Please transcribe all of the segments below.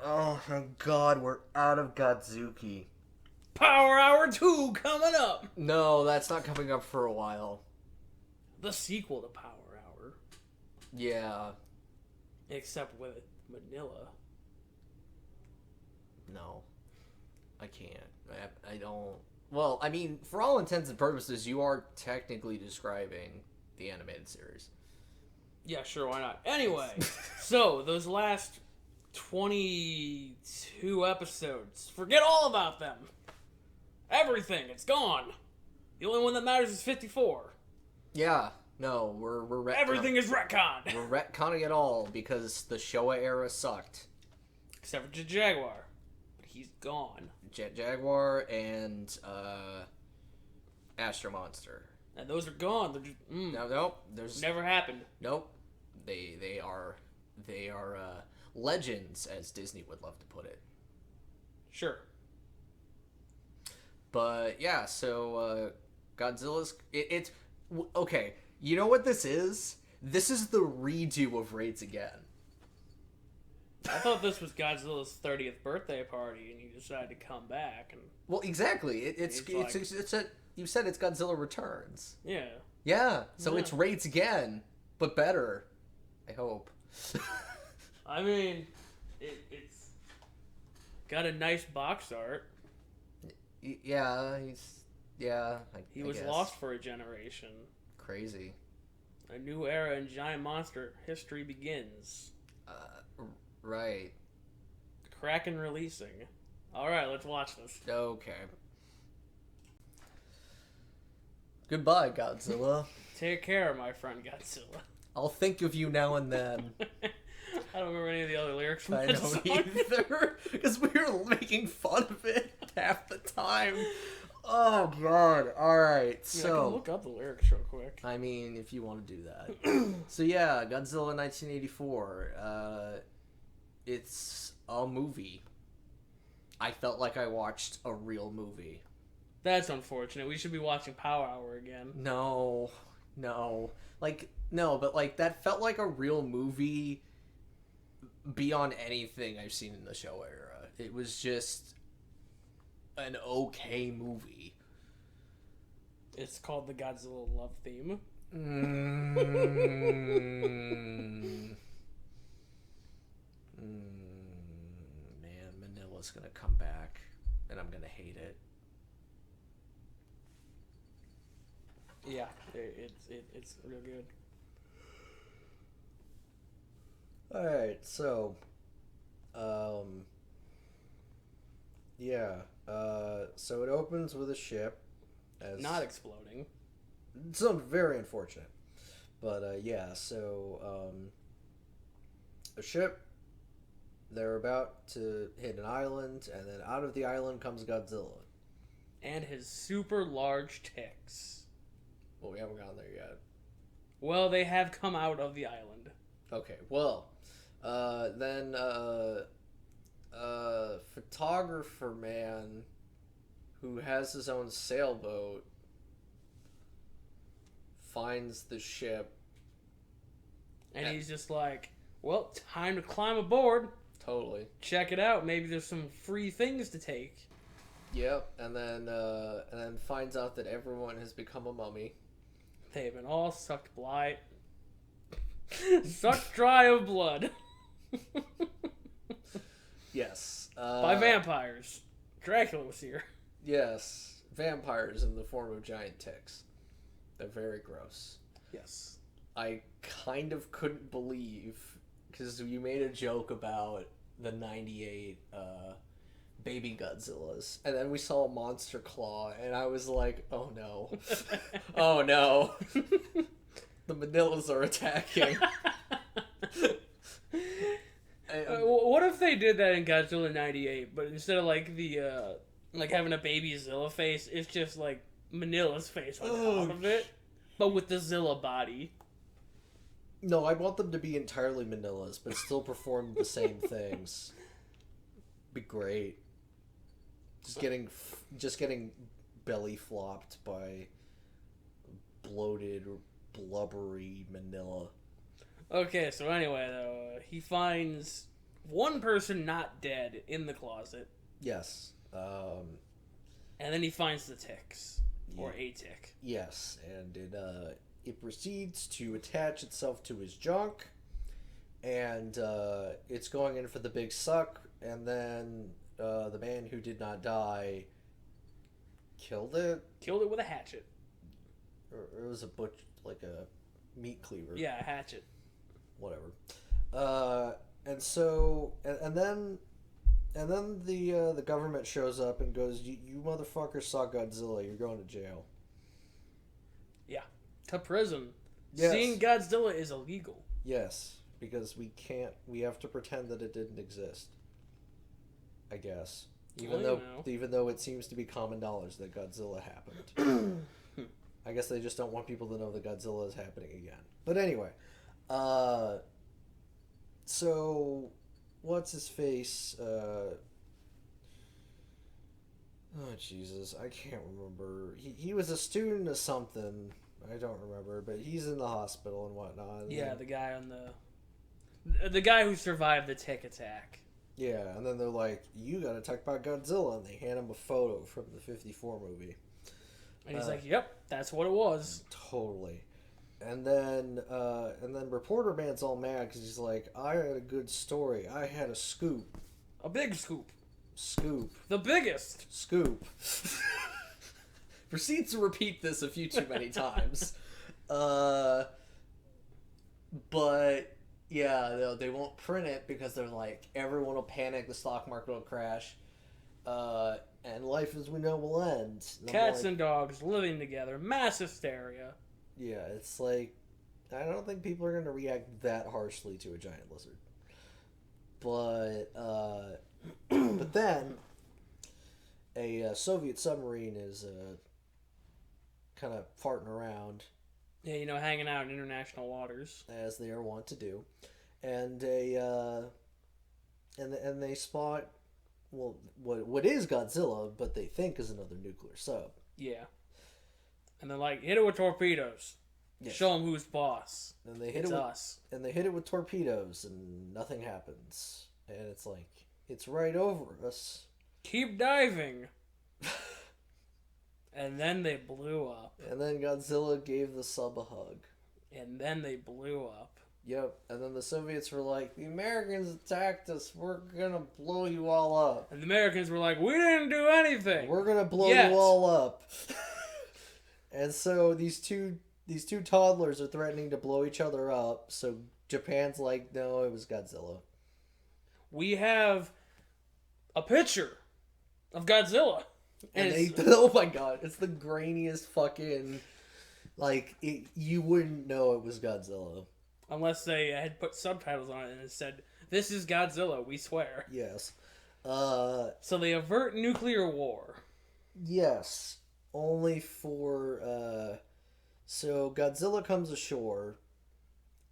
Oh my god, we're out of Godzuki. Power Hour 2 coming up. No, that's not coming up for a while. The sequel to Power Hour. Yeah. Except with Manila. No. I can't. I don't... Well, I mean, for all intents and purposes, you are technically describing the animated series. Yeah, sure, why not? Anyway, so those last 22 episodes, forget all about them. Everything, it's gone. The only one that matters is 54. Yeah. No, we're retconning. Everything is retconned. We're retconning it all because the Showa era sucked. Except for Jaguar. But he's gone. Jaguar and Astro Monster. And those are gone. They're just, Nope. There's never happened. Nope. They are legends, as Disney would love to put it. Sure. But yeah, so Godzilla's it's okay. You know what this is? This is the redo of Raids Again. I thought this was Godzilla's 30th birthday party, and he decided to come back. And Well, exactly. It's a you said it's Godzilla Returns. yeah. Yeah. So Yeah. it's Raids Again, but better. I hope. I mean, it's got a nice box art. Yeah, He I was guess. lost for a generation. Crazy. A new era in giant monster history begins. Right. Kraken releasing. Alright, let's watch this. Okay. Goodbye, Godzilla. Take care, my friend Godzilla. I'll think of you now and then. I don't remember any of the other lyrics from I that don't song. either. Because we were making fun of it half the time. Oh, God. Alright, I can so... look up the lyrics real quick. I mean, if you want to do that. So, yeah, Godzilla 1984. It's a movie. I felt like I watched a real movie. That's unfortunate. We should be watching Power Hour again. No. But that felt like a real movie beyond anything I've seen in the show era. It was just an okay movie. It's called the Godzilla love theme. Man, Manila's gonna come back, and I'm gonna hate it. Yeah, it's real good. Alright, so, so it opens with a ship. Not exploding. It's very unfortunate. But, a ship, they're about to hit an island, and then out of the island comes Godzilla. And his super large ticks. Well, we haven't gotten there yet. Well, they have come out of the island. Okay, well, then photographer man who has his own sailboat finds the ship. And he's just like, well, time to climb aboard. Totally. Check it out. Maybe there's some free things to take. Yep, and then finds out that everyone has become a mummy. They've been all sucked blight. Sucked dry of blood. Yes. By vampires. Dracula was here. Yes. Vampires in the form of giant ticks. They're very gross. Yes. I kind of couldn't believe, because you made a joke about the 98 baby Godzillas, and then we saw a monster claw, and I was like, oh no. Oh no. The Manillas are attacking. What if they did that in Godzilla 98, but instead of like the like having a baby Zilla face, it's just like Manila's face on top of it, but with the Zilla body. No, I want them to be entirely Manillas, but still perform the same things. Be great. Just getting belly flopped by bloated or blubbery Manila. Okay, so anyway, though, he finds one person not dead in the closet. Yes. And then he finds the ticks. Or a tick. Yes, and it proceeds to attach itself to his junk, and it's going in for the big suck, and then the man who did not die killed it. Killed it with a hatchet. Or it was a like a meat cleaver. Yeah, a hatchet. Whatever. And so, and then the government shows up and goes, "You motherfuckers saw Godzilla. You're going to jail." Yeah, to prison. Yes. Seeing Godzilla is illegal. Yes, because we can't. We have to pretend that it didn't exist. I guess, even though it seems to be common knowledge that Godzilla happened. I guess they just don't want people to know that Godzilla is happening again. But anyway, so what's his face? Oh Jesus, I can't remember. He was a student of something. I don't remember, but he's in the hospital and whatnot. And yeah, the guy on the guy who survived the tick attack. Yeah, and then they're like, "You got attacked by Godzilla," and they hand him a photo from the '54 movie. And he's like, "Yep, that's what it was." Totally. And then Reporter Man's all mad because he's like, "I had a good story. I had a scoop. A big scoop. Scoop. The biggest. Scoop." Proceeds to repeat this a few too many times. But, yeah, they won't print it because they're like, everyone will panic, the stock market will crash. And life as we know will end. And Cats and dogs living together. Mass hysteria. Yeah, it's like, I don't think people are going to react that harshly to a giant lizard. But, but then, a Soviet submarine is kind of farting around. Yeah, hanging out in international waters. As they are wont to do. And and they spot, well, what is Godzilla, but they think is another nuclear sub. Yeah. And they're like, hit it with torpedoes. Yes. Show them who's boss. And they hit it's it with, us. And they hit it with torpedoes, and nothing happens. And it's like, it's right over us. Keep diving. And then they blew up. And then Godzilla gave the sub a hug. And then they blew up. Yep. And then the Soviets were like, the Americans attacked us. We're gonna blow you all up. And the Americans were like, we didn't do anything. We're gonna blow you all up. And so these two toddlers are threatening to blow each other up. So Japan's like, no, it was Godzilla. We have a picture of Godzilla. And oh my god, it's the grainiest fucking, like, you wouldn't know it was Godzilla. Unless they had put subtitles on it and it said, this is Godzilla, we swear. Yes. So they avert nuclear war. Yes. Only for, so Godzilla comes ashore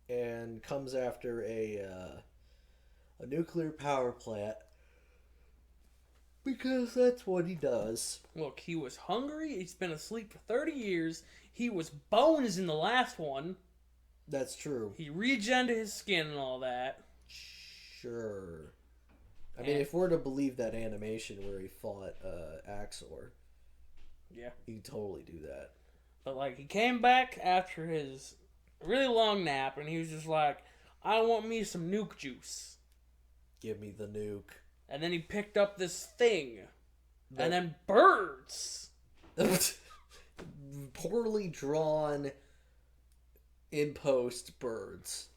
and comes after a nuclear power plant. Because that's what he does. Look, he was hungry. He's been asleep for 30 years. He was bones in the last one. That's true. He regened his skin and all that. Sure. I mean, if we're to believe that animation where he fought Axor, yeah, he'd totally do that. But, like, he came back after his really long nap, and he was just like, I want me some nuke juice. Give me the nuke. And then he picked up this thing. And then birds. Poorly drawn in post birds.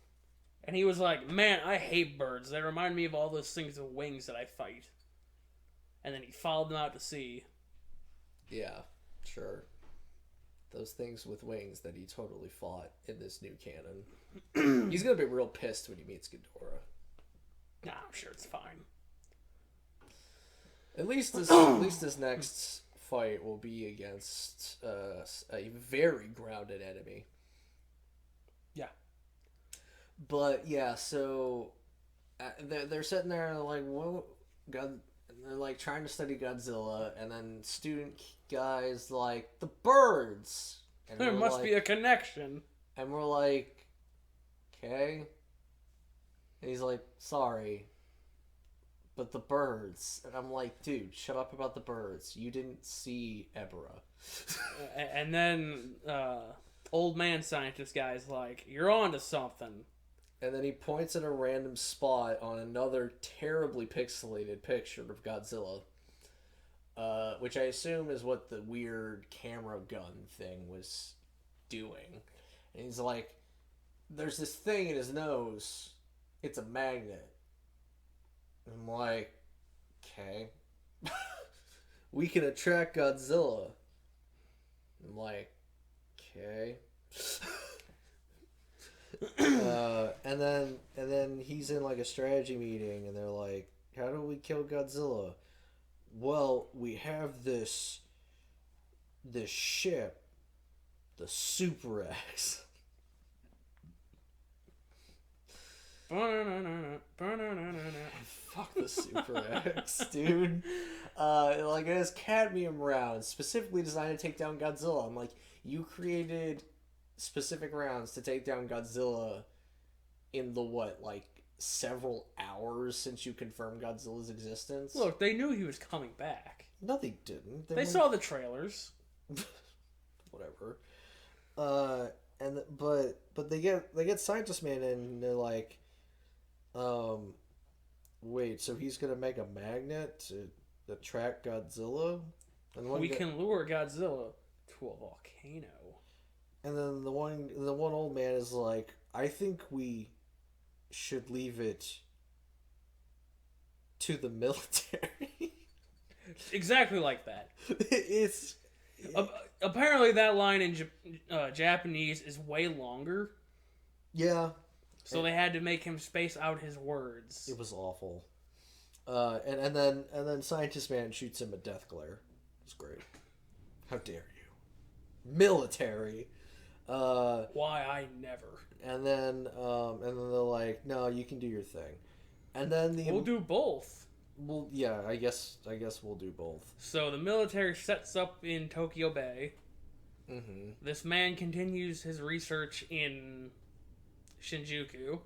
And he was like, man, I hate birds. They remind me of all those things with wings that I fight. And then he followed them out to sea. Yeah, sure. Those things with wings that he totally fought in this new canon. He's gonna be real pissed when he meets Ghidorah. Nah, I'm sure it's fine. At least this next fight will be against a very grounded enemy. Yeah. But yeah, so they're sitting there like, what? God, they're like trying to study Godzilla, and then student guys like the birds. And there must be a connection. And we're like, okay. And he's like, sorry. but the birds. And I'm like, dude, shut up about the birds. You didn't see Ebra. And then old man scientist guy's like, you're on to something. And then he points at a random spot on another terribly pixelated picture of Godzilla. Which I assume is what the weird camera gun thing was doing. And he's like, there's this thing in his nose. It's a magnet. And I'm like, okay. We can attract Godzilla. I'm like, okay. And then he's in like a strategy meeting, and they're like, how do we kill Godzilla? Well, we have this ship, the Super X. Fuck the Super X, dude. Like, it has cadmium rounds specifically designed to take down Godzilla. I'm like, you created specific rounds to take down Godzilla in the several hours since you confirmed Godzilla's existence? Look, they knew he was coming back. No, they didn't. They saw the trailers. Whatever. But they get Scientist Man in, and they're like, wait, so he's gonna make a magnet to attract Godzilla? And we can lure Godzilla to a volcano. And then the one old man is like, I think we should leave it to the military. Exactly like that. It's apparently that line in Japanese is way longer. Yeah. So they had to make him space out his words. It was awful. And then Scientist Man shoots him a death glare. It's great. How dare you? Military. Why I never. And then they're like, no, you can do your thing. And then we'll do both. Well, yeah, I guess we'll do both. So the military sets up in Tokyo Bay. Mm-hmm. This man continues his research in Shinjuku.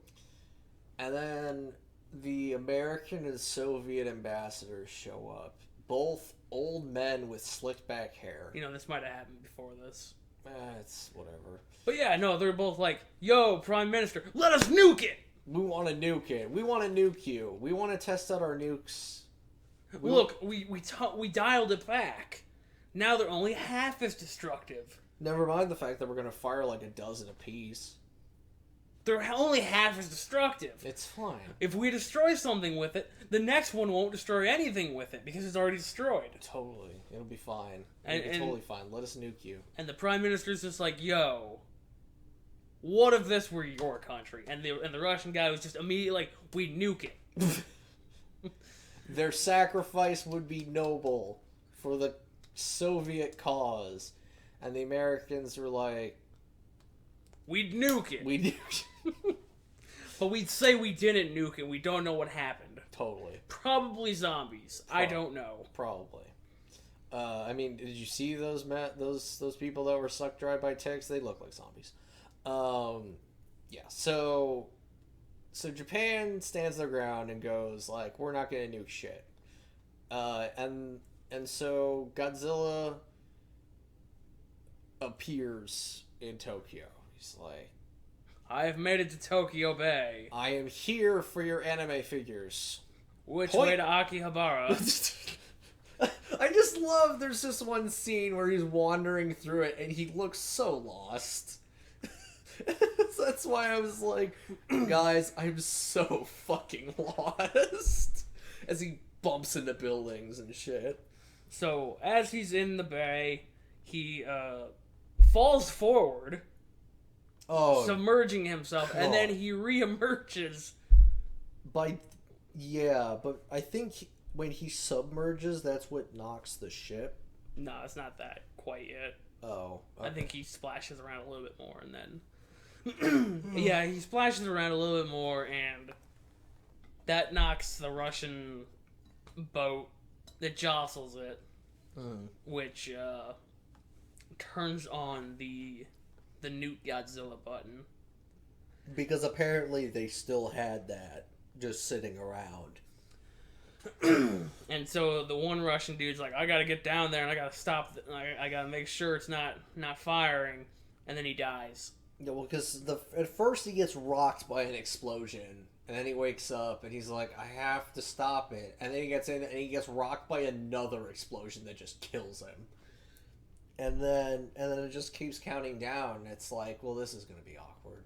And then the American and Soviet ambassadors show up. Both old men with slicked back hair. You know, this might have happened before this. It's whatever. But yeah, no, they're both like, yo, Prime Minister, let us nuke it! We want to nuke it. We want to nuke you. We want to test out our nukes. Look, we dialed it back. Now they're only half as destructive. Never mind the fact that we're going to fire like a dozen apiece. They're only half as destructive. It's fine. If we destroy something with it, the next one won't destroy anything with it because it's already destroyed. Totally. It'll be fine. It'll be totally fine. Let us nuke you. And the Prime Minister's just like, yo, what if this were your country? And the Russian guy was just immediately like, we nuke it. Their sacrifice would be noble for the Soviet cause. And the Americans were like, we'd nuke it. We nuke it. But we'd say we didn't nuke it. We don't know what happened. Totally. Probably zombies. I don't know. Probably. I mean, did you see those people that were sucked dry by ticks? They look like zombies. Yeah. So Japan stands their ground and goes like, we're not gonna nuke shit. And so Godzilla appears in Tokyo. He's like, I have made it to Tokyo Bay. I am here for your anime figures. Which way to Akihabara? I just love there's this one scene where he's wandering through it and he looks so lost. That's why I was like, guys, I'm so fucking lost. As he bumps into buildings and shit. So, as he's in the bay, he falls forward, submerging himself, and then he reemerges. Yeah, but I think when he submerges, that's what knocks the ship. No, it's not that quite yet. Oh. Okay. I think he splashes around a little bit more, and then... yeah, he splashes around a little bit more, and that knocks the Russian boat that jostles it, which turns on the nuke Godzilla button. Because apparently they still had that just sitting around. And so the one Russian dude's like, I gotta get down there and I gotta stop. I gotta make sure it's not firing. And then he dies. Yeah, well, because at first he gets rocked by an explosion, and then he wakes up and he's like, I have to stop it. And then he gets in and he gets rocked by another explosion that just kills him. And then it just keeps counting down. It's like, well, this is going to be awkward.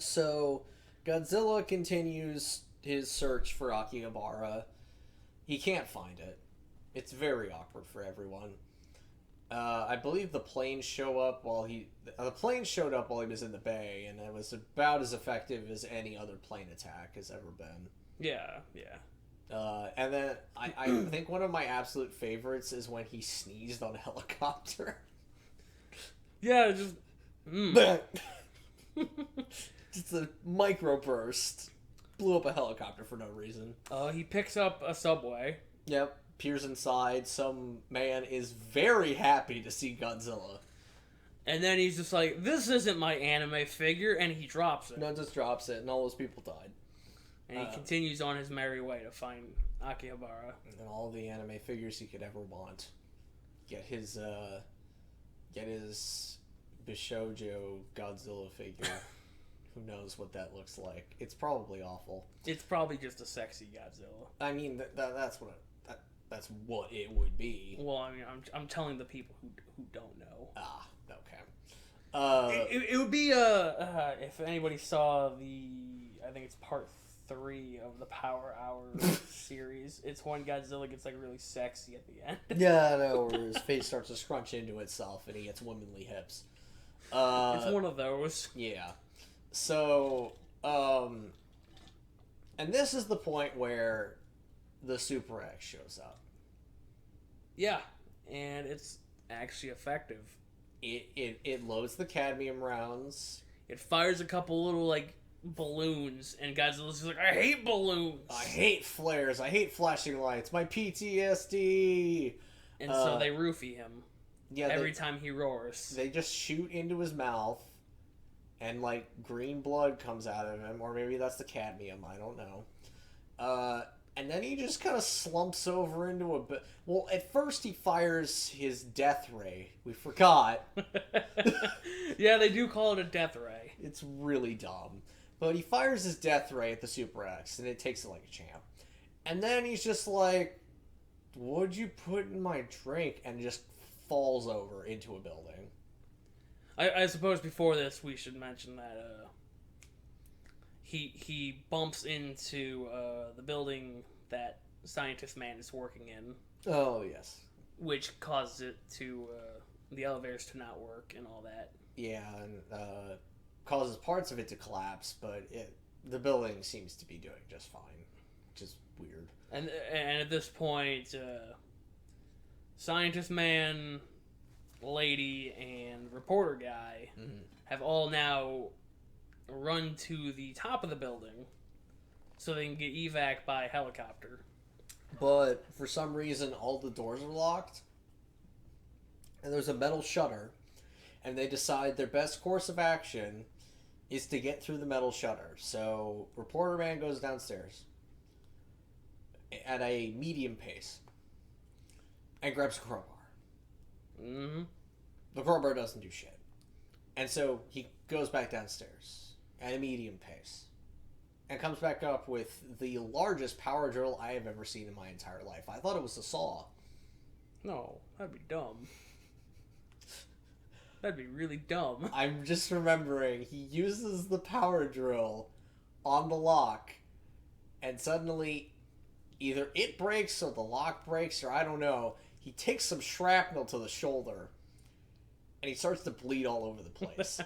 So Godzilla continues his search for Akihabara. He can't find it. It's very awkward for everyone. I believe the planes show up while the plane showed up while he was in the bay, and it was about as effective as any other plane attack has ever been. Yeah. And then I think one of my absolute favorites is when he sneezed on a helicopter. Yeah, just just a microburst. Blew up a helicopter for no reason. He picks up a subway. Yep. Peers inside. Some man is very happy to see Godzilla. And then he's just like, this isn't my anime figure, and he drops it. No, just drops it, and all those people died. And he continues on his merry way to find Akihabara. And all the anime figures he could ever want. Get his Bishoujo Godzilla figure. Who knows what that looks like? It's probably awful. It's probably just a sexy Godzilla. I mean, that's what it would be. Well, I mean, I'm telling the people who don't know. Ah, okay. It would be if anybody saw I think it's part 3 of the Power Hour series. It's when Godzilla gets like really sexy at the end. Yeah, I know, where his face starts to scrunch into itself and he gets womanly hips. It's one of those. Yeah. So, and this is the point where the Super X shows up. Yeah, and it's actually effective. It loads the cadmium rounds. It fires a couple little like balloons, and Godzilla's just like, I hate balloons. I hate flares. I hate flashing lights. My PTSD. And so they roofie him. Yeah. Every time he roars, they just shoot into his mouth, and like green blood comes out of him, or maybe that's the cadmium. I don't know. And then he just kind of slumps over into a bit. Well, at first he fires his death ray. We forgot. Yeah, they do call it a death ray. It's really dumb. But he fires his death ray at the Super X, and it takes it like a champ. And then he's just like, what'd you put in my drink? And just falls over into a building. I suppose before this we should mention that he bumps into the building that Scientist Man is working in. Oh, yes. Which causes it to the elevators to not work and all that. Yeah, and causes parts of it to collapse, but the building seems to be doing just fine, which is weird. And at this point, Scientist Man, Lady, and Reporter Guy have all now run to the top of the building so they can get evac by helicopter. But for some reason, all the doors are locked, and there's a metal shutter, and they decide their best course of action is to get through the metal shutter. So Reporter Man goes downstairs at a medium pace and grabs a crowbar. Mm-hmm. The crowbar doesn't do shit. And so he goes back downstairs at a medium pace and comes back up with the largest power drill I have ever seen in my entire life. I thought it was a saw. No, that'd be dumb. That'd be really dumb. I'm just remembering he uses the power drill on the lock, and suddenly either it breaks or the lock breaks, or I don't know. He takes some shrapnel to the shoulder, and he starts to bleed all over the place.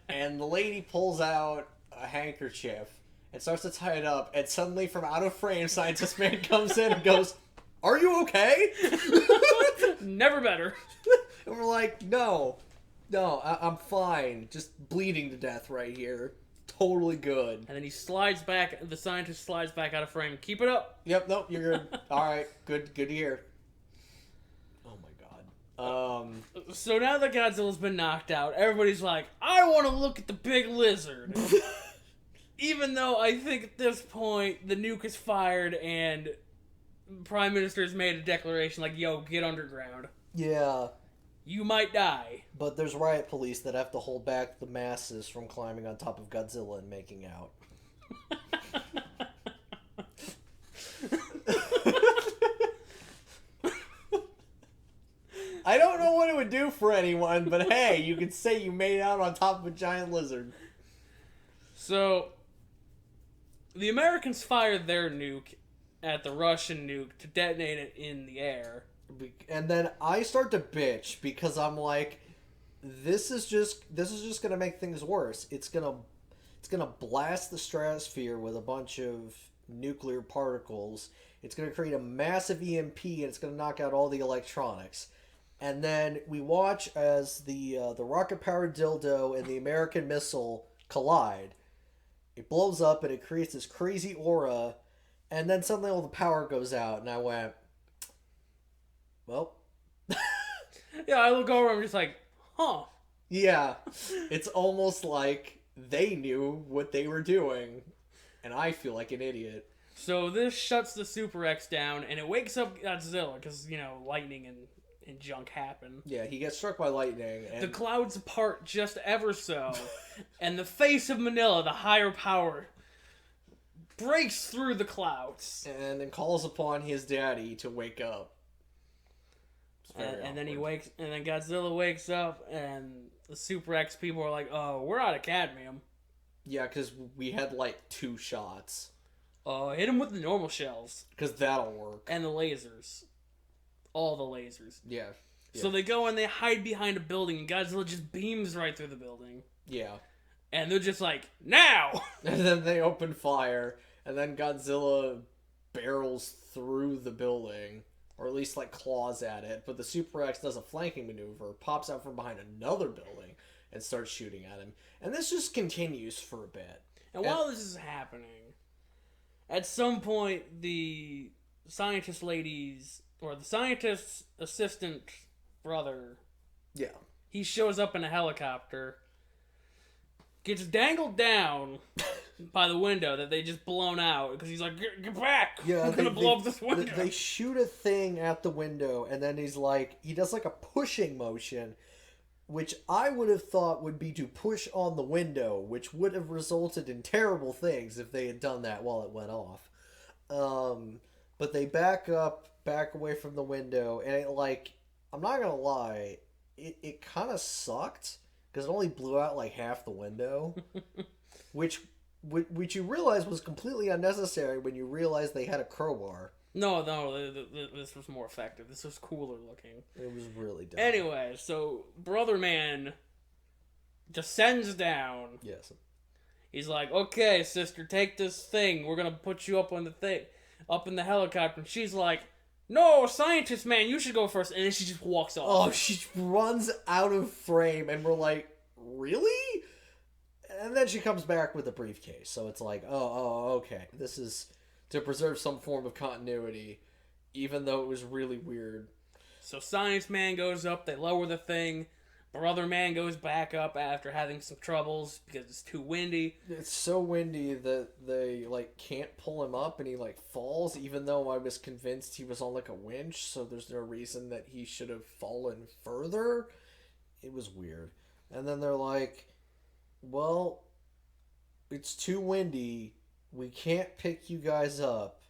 And the lady pulls out a handkerchief and starts to tie it up, and suddenly from out of frame, Scientist Man comes in and goes, "Are you okay?" Never better. And we're like, no, I'm fine. Just bleeding to death right here. Totally good. And then he slides back, the scientist slides back out of frame. Keep it up. Yep, nope, you're good. Alright, good to hear. Oh my god. So now that Godzilla's been knocked out, everybody's like, I want to look at the big lizard. even though I think at this point the nuke is fired and Prime Minister's made a declaration like, yo, get underground. Yeah. You might die. But there's riot police that have to hold back the masses from climbing on top of Godzilla and making out. I don't know what it would do for anyone, but hey, you could say you made out on top of a giant lizard. So, the Americans fired their nuke at the Russian nuke to detonate it in the air. And then I start to bitch because I'm like, this is just gonna make things worse. It's gonna blast the stratosphere with a bunch of nuclear particles. It's gonna create a massive EMP and it's gonna knock out all the electronics. And then we watch as the rocket-powered dildo and the American missile collide. It blows up and it creates this crazy aura, and then suddenly all the power goes out, and I went, well. Yeah, I look over and I'm just like, huh. Yeah, it's almost like they knew what they were doing, and I feel like an idiot. So this shuts the Super X down, and it wakes up Godzilla, because, lightning and junk happen. Yeah, he gets struck by lightning. And... the clouds part just ever so, and the face of Manila, the higher power, breaks through the clouds. And then calls upon his daddy to wake up. And then and then Godzilla wakes up, and the Super X people are like, oh, we're out of cadmium. Yeah, because we had like 2 shots. Hit him with the normal shells. Because that'll work. And the lasers. All the lasers. Yeah. So they go and they hide behind a building, and Godzilla just beams right through the building. Yeah. And they're just like, now! And then they open fire, and then Godzilla barrels through the building, or at least like claws at it, but the Super X does a flanking maneuver, pops out from behind another building, and starts shooting at him. And this just continues for a bit. And while this is happening, at some point the scientist ladies, or the scientist's assistant brother, yeah, he shows up in a helicopter, gets dangled down by the window that they just blown out, because he's like, get back! Yeah, I'm gonna blow up this window. They shoot a thing at the window, and then he does like a pushing motion, which I would have thought would be to push on the window, which would have resulted in terrible things if they had done that while it went off. But they back away from the window, and it, like, I'm not gonna lie, it kind of sucked, because it only blew out like half the window, which you realize was completely unnecessary when you realize they had a crowbar. No, this was more effective. This was cooler looking. It was really dumb. Anyway, so Brother Man descends down. Yes. He's like, okay, sister, take this thing. We're gonna put you up on the thing, up in the helicopter. And she's like, no, scientist man, you should go first. And then she just walks off. Oh, she runs out of frame, and we're like, really? And then she comes back with a briefcase. So it's like, oh, okay. This is to preserve some form of continuity, even though it was really weird. So Science Man goes up, they lower the thing. Brother Man goes back up after having some troubles because it's too windy. It's so windy that they, like, can't pull him up, and he, like, falls, even though I was convinced he was on, like, a winch, so there's no reason that he should have fallen further. It was weird. And then they're like, well, it's too windy. We can't pick you guys up.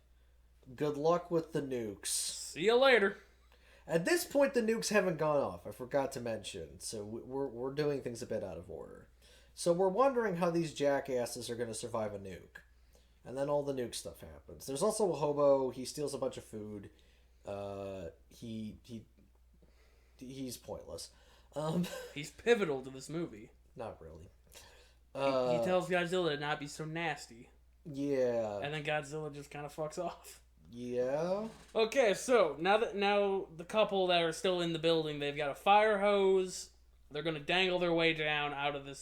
Good luck with the nukes. See you later. At this point, the nukes haven't gone off. I forgot to mention. So we're doing things a bit out of order. So we're wondering how these jackasses are going to survive a nuke. And then all the nuke stuff happens. There's also a hobo. He steals a bunch of food. He's pointless. He's pivotal to this movie. Not really. He tells Godzilla to not be so nasty. Yeah. And then Godzilla just kind of fucks off. Yeah. Okay, so now the couple that are still in the building, they've got a fire hose. They're gonna dangle their way down out of the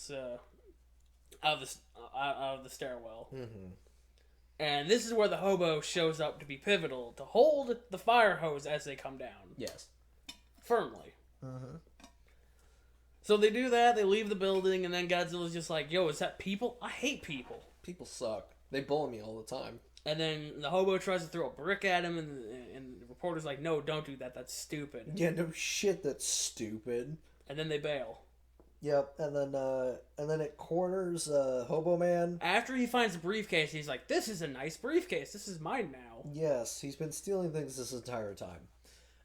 stairwell. Mm-hmm. And this is where the hobo shows up to be pivotal, to hold the fire hose as they come down. Yes. Firmly. Mm-hmm. So they do that. They leave the building, and then Godzilla's just like, "Yo, is that people? I hate people." People suck. They bully me all the time. And then the hobo tries to throw a brick at him, and the reporter's like, no, don't do that. That's stupid. Yeah, no shit, that's stupid. And then they bail. Yep, and then it corners Hobo Man. After he finds the briefcase, he's like, this is a nice briefcase. This is mine now. Yes, he's been stealing things this entire time.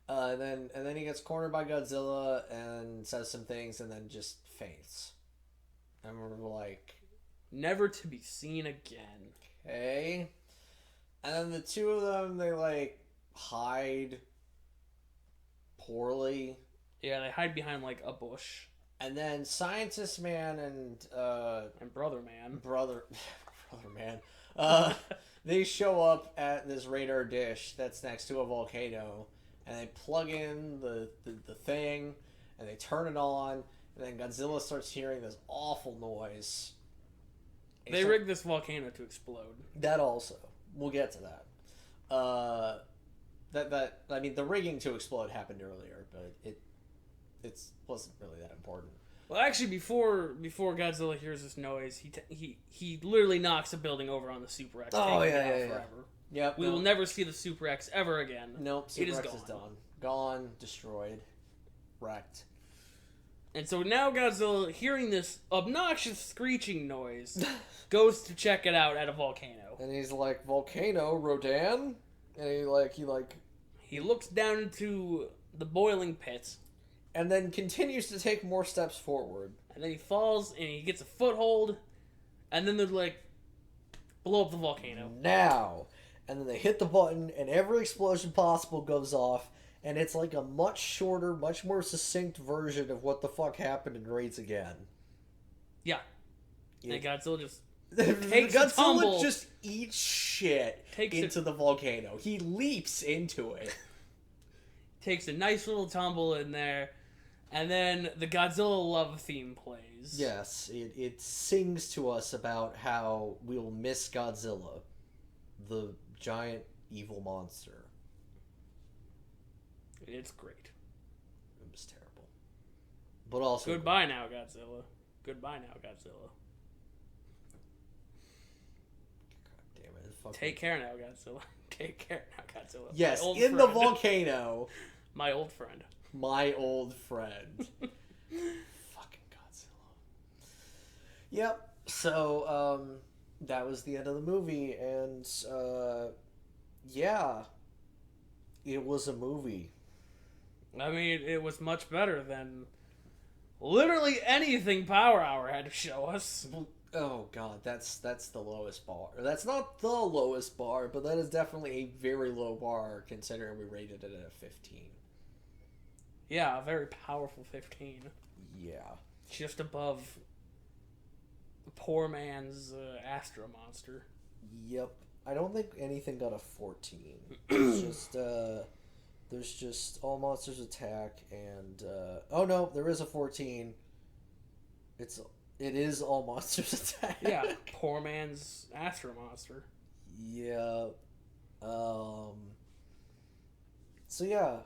And then he gets cornered by Godzilla and says some things and then just faints. And we're like... Never to be seen again. Okay. And then the two of them, they, like, hide poorly. Yeah, they hide behind, like, a bush. And then Scientist Man and Brother Man. Brother Man. They show up at this radar dish that's next to a volcano. And they plug in the thing. And they turn it on. And then Godzilla starts hearing this awful noise. They rigged this volcano to explode. That also. We'll get to that. I mean, the rigging to explode happened earlier, but it wasn't really that important. Well, actually, before Godzilla hears this noise, he literally knocks a building over on the Super X. Oh yeah, forever. Yep. We will never see the Super X ever again. Nope. Super X gone. is done. Gone. Destroyed. Wrecked. And so now Godzilla, hearing this obnoxious screeching noise, goes to check it out at a volcano. And he's like, "Volcano, Rodan?" And he looks down into the boiling pits. And then continues to take more steps forward. And then he falls, and he gets a foothold. And then they're like, blow up the volcano. Now. And then they hit the button, and every explosion possible goes off. And it's like a much shorter, much more succinct version of what the fuck happened in Raids Again. Yeah. And Godzilla just takes a tumble. Godzilla just eats shit into the volcano. He leaps into it. Takes a nice little tumble in there. And then the Godzilla love theme plays. Yes, it sings to us about how we'll miss Godzilla, the giant evil monster. It's great. It was terrible. But also... Goodbye now, Godzilla. Goodbye now, Godzilla. God damn it. Take care now, Godzilla. Take care now, Godzilla. Yes, in the volcano. My old friend. My old friend. Fucking Godzilla. Yep. So, that was the end of the movie, and, yeah. It was a movie. I mean, it was much better than literally anything Power Hour had to show us. Oh god, that's the lowest bar. That's not the lowest bar, but that is definitely a very low bar considering we rated it at a 15. Yeah, a very powerful 15. Yeah. Just above the poor man's Astro Monster. Yep. I don't think anything got a 14. There's just All Monsters Attack and oh no, there is a 14. It is All Monsters Attack. Yeah, poor man's Astro Monster. Yeah. So yeah.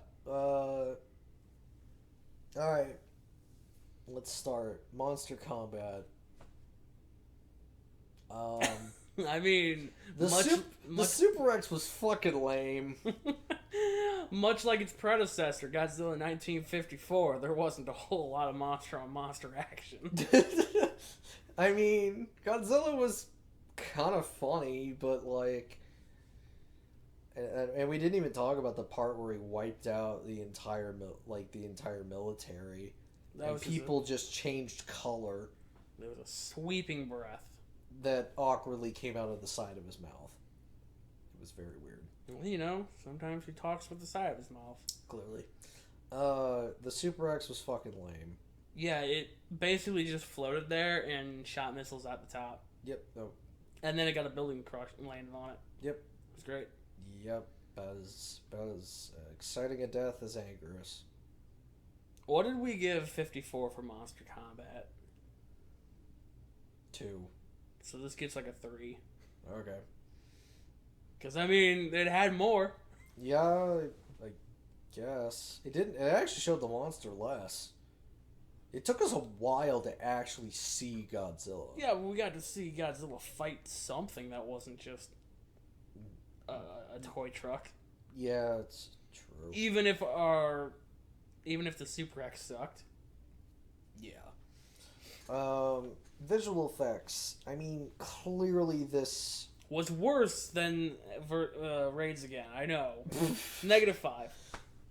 Alright. Let's start. Monster Combat. I mean, the Super X was fucking lame. Much like its predecessor, Godzilla 1954, there wasn't a whole lot of monster-on-monster action. I mean, Godzilla was kind of funny, but like... And we didn't even talk about the part where he wiped out the entire military. And people just changed color. There was a sweeping breath that awkwardly came out of the side of his mouth. It was very weird. You know, sometimes he talks with the side of his mouth. Clearly. The Super X was fucking lame. Yeah, it basically just floated there and shot missiles at the top. Yep. No. And then it got a building crushed and landed on it. Yep. It was great. Yep. About as exciting a death as Angerus. What did we give 54 for Monster Combat? 2. So this gets like a 3. Okay. Because, I mean, it had more. Yeah, I guess. It didn't. It actually showed the monster less. It took us a while to actually see Godzilla. Yeah, we got to see Godzilla fight something that wasn't just a toy truck. Yeah, it's true. Even if the Super X sucked. Yeah. Visual effects. I mean, clearly this was worse than Raids Again. I know. -5.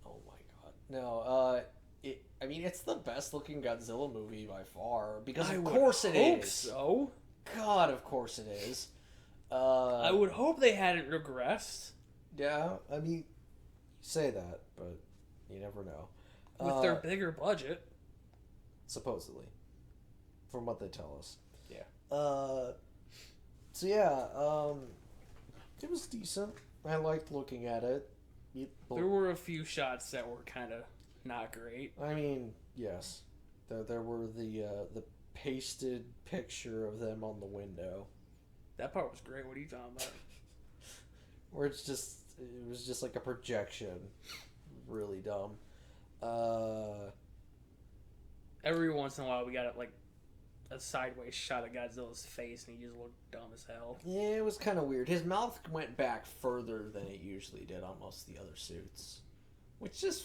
Oh my god. No, it's the best looking Godzilla movie by far. Because of course it is. So. God, of course it is. I would hope they hadn't regressed. Yeah, I mean, say that, but you never know. With their bigger budget. Supposedly. From what they tell us. Yeah. So yeah, it was decent. I liked looking at it. There were a few shots that were kind of not great. I mean, yes. There were the pasted picture of them on the window. That part was great. What are you talking about? Where it was just like a projection. Really dumb. Every once in a while we got like a sideways shot of Godzilla's face and he just looked dumb as hell. Yeah, it was kind of weird. His mouth went back further than it usually did on most of the other suits. Which is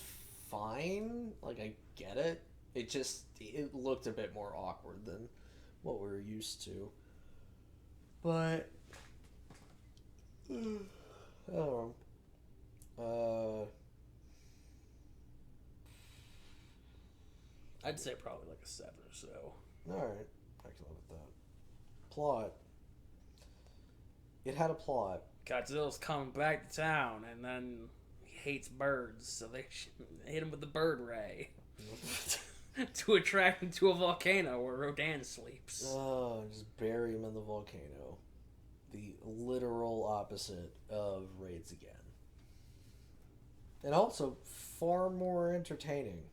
fine. Like, I get it. It looked a bit more awkward than what we were used to. But I don't know. I'd say probably like a 7 or so. Alright, I can live with that. Plot. It had a plot. Godzilla's coming back to town, and then he hates birds, so they hit him with the bird ray. To attract him to a volcano where Rodan sleeps. Oh, just bury him in the volcano. The literal opposite of Raids Again. And also far more entertaining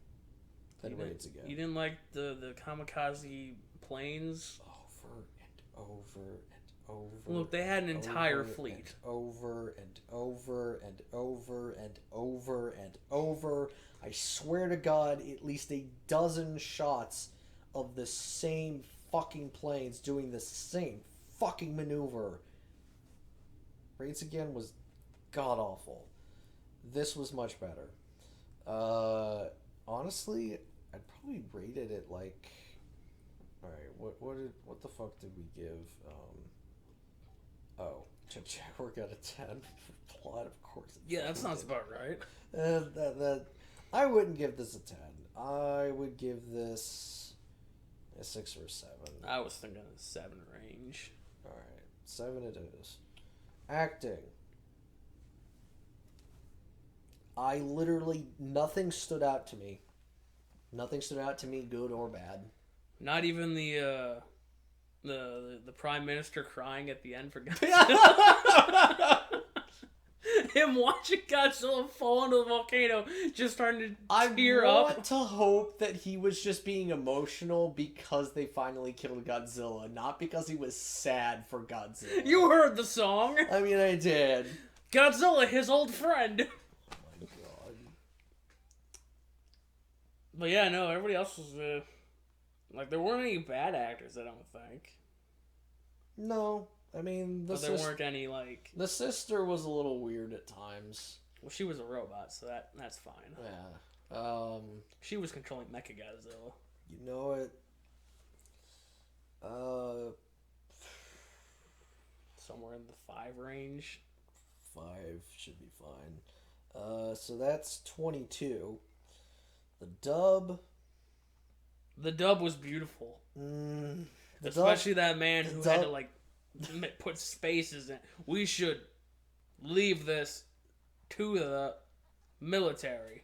than Raids Again. You didn't like the kamikaze planes? Over and over and over. Look, they had an entire fleet. Over and over and over and over and over. I swear to God, at least a dozen shots of the same fucking planes doing the same fucking maneuver. Raids Again was god awful. This was much better. Honestly, I'd probably rated it like. All right, what the fuck did we give? JaCornsCorner got a 10 for plot, of course. Yeah, that sounds about right. I wouldn't give this a 10. I would give this a 6 or a 7. I was thinking a 7 range. All right, 7 it is. Acting. I literally nothing stood out to me. Nothing stood out to me, good or bad. Not even the Prime Minister crying at the end for Godzilla. Him watching Godzilla fall into the volcano, just starting to tear up. I want to hope that he was just being emotional because they finally killed Godzilla, not because he was sad for Godzilla. You heard the song. I mean, I did. Godzilla, his old friend. Oh my god. But yeah, no, everybody else was like, there weren't any bad actors, I don't think. No. I mean, but there weren't any, like... The sister was a little weird at times. Well, she was a robot, so that's fine. Yeah. She was controlling Mechagodzilla. You know it. Somewhere in the 5 range. 5 should be fine. So that's 22. The dub... The dub was beautiful. Especially that man who had to, like, put spaces in. We should leave this to the military.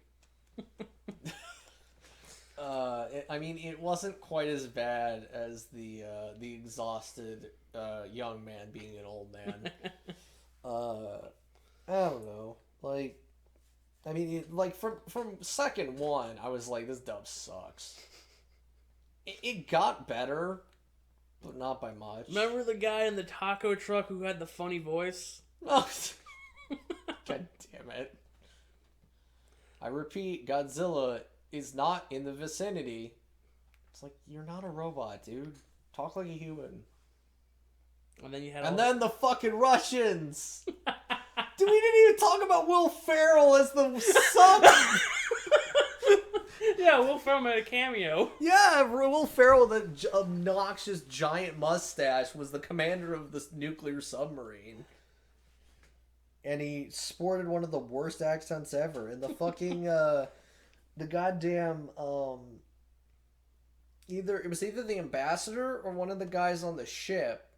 I mean, it wasn't quite as bad as the exhausted young man being an old man. I don't know. Like, I mean, from second one, I was like, this dub sucks. It got better. But not by much. Remember the guy in the taco truck who had the funny voice? Oh. God damn it. I repeat, Godzilla is not in the vicinity. It's like, you're not a robot, dude. Talk like a human. And then you had And then the fucking Russians! Dude, we didn't even talk about Will Ferrell as the sub. Yeah, Will Ferrell made a cameo. Yeah, Will Ferrell, the obnoxious giant mustache, was the commander of this nuclear submarine. And he sported one of the worst accents ever. And the fucking, the goddamn, it was either the ambassador or one of the guys on the ship,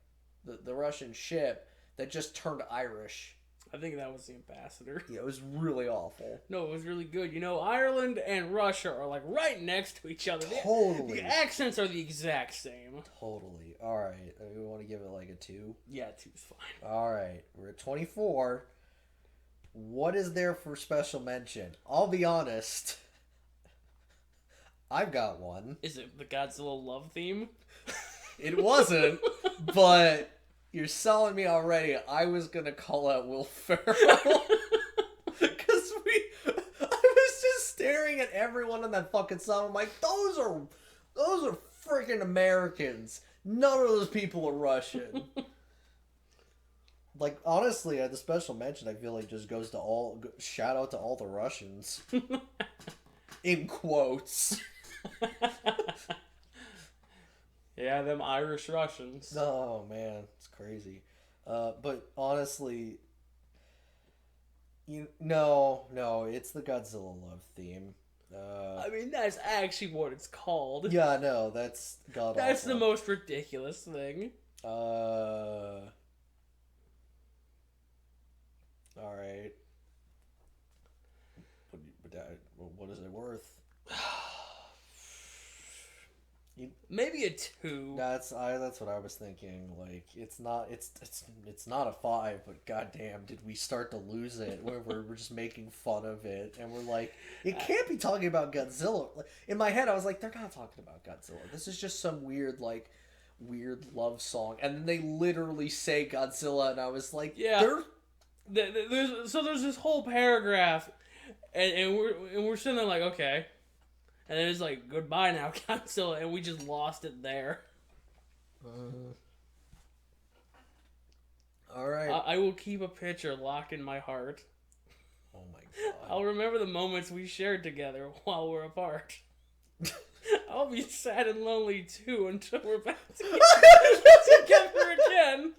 the Russian ship, that just turned Irish. I think that was the ambassador. Yeah, it was really awful. No, it was really good. You know, Ireland and Russia are like right next to each other. Totally. The accents are the exact same. Totally. Alright, we want to give it like a 2? Yeah, 2's fine. Alright, we're at 24. What is there for special mention? I'll be honest. I've got one. Is it the Godzilla love theme? It wasn't, but you're selling me already. I was gonna call out Will Ferrell. Because I was just staring at everyone in that fucking song. I'm like, those are freaking Americans. None of those people are Russian. Like, honestly, the special mention, I feel like, just goes to shout out to all the Russians. In quotes. Yeah, them Irish Russians. Oh, man. It's crazy. But, honestly, no, it's the Godzilla love theme. I mean, that's actually what it's called. Yeah, no, that's god-awful. That's the most ridiculous thing. Alright. What is it worth? Maybe a 2. That's what I was thinking. Like, it's not a 5, but goddamn, did we start to lose it? Where we're just making fun of it, and we're like, it can't be talking about Godzilla. Like, in my head, I was like, they're not talking about Godzilla. This is just some weird love song, and then they literally say Godzilla, and I was like, yeah. There's this whole paragraph, and we're sitting there like, okay. And then it's like, goodbye now, Godzilla, and we just lost it there. Alright. I will keep a picture locked in my heart. Oh my god. I'll remember the moments we shared together while we're apart. I'll be sad and lonely too until we're back together again.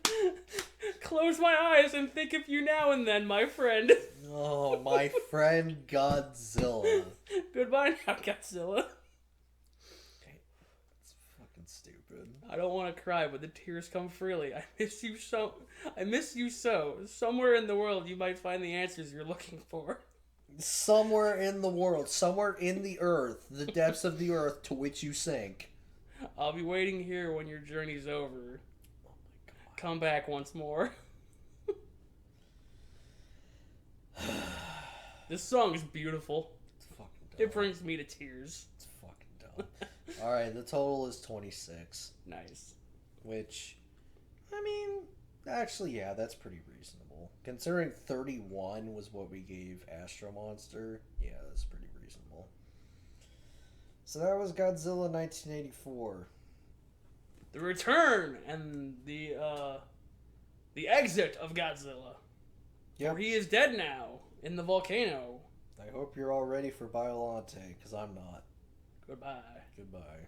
Close my eyes and think of you now and then, my friend. Oh, my friend Godzilla. Goodbye now, Godzilla. It's fucking stupid. I don't want to cry, but the tears come freely. I miss you so. I miss you so. Somewhere in the world, you might find the answers you're looking for. Somewhere in the world, somewhere in the earth, the depths of the earth to which you sink. I'll be waiting here when your journey's over. Oh my god. Come back once more. This song is beautiful. It's fucking dumb. It brings me to tears. It's fucking dumb. Alright, the total is 26. Nice. Which, I mean, actually, yeah, that's pretty reasonable. Considering 31 was what we gave Astro Monster, yeah, that's pretty reasonable. So that was Godzilla 1984. The return and the exit of Godzilla. Yep. For he is dead now in the volcano. I hope you're all ready for Biolante, because I'm not. Goodbye. Goodbye.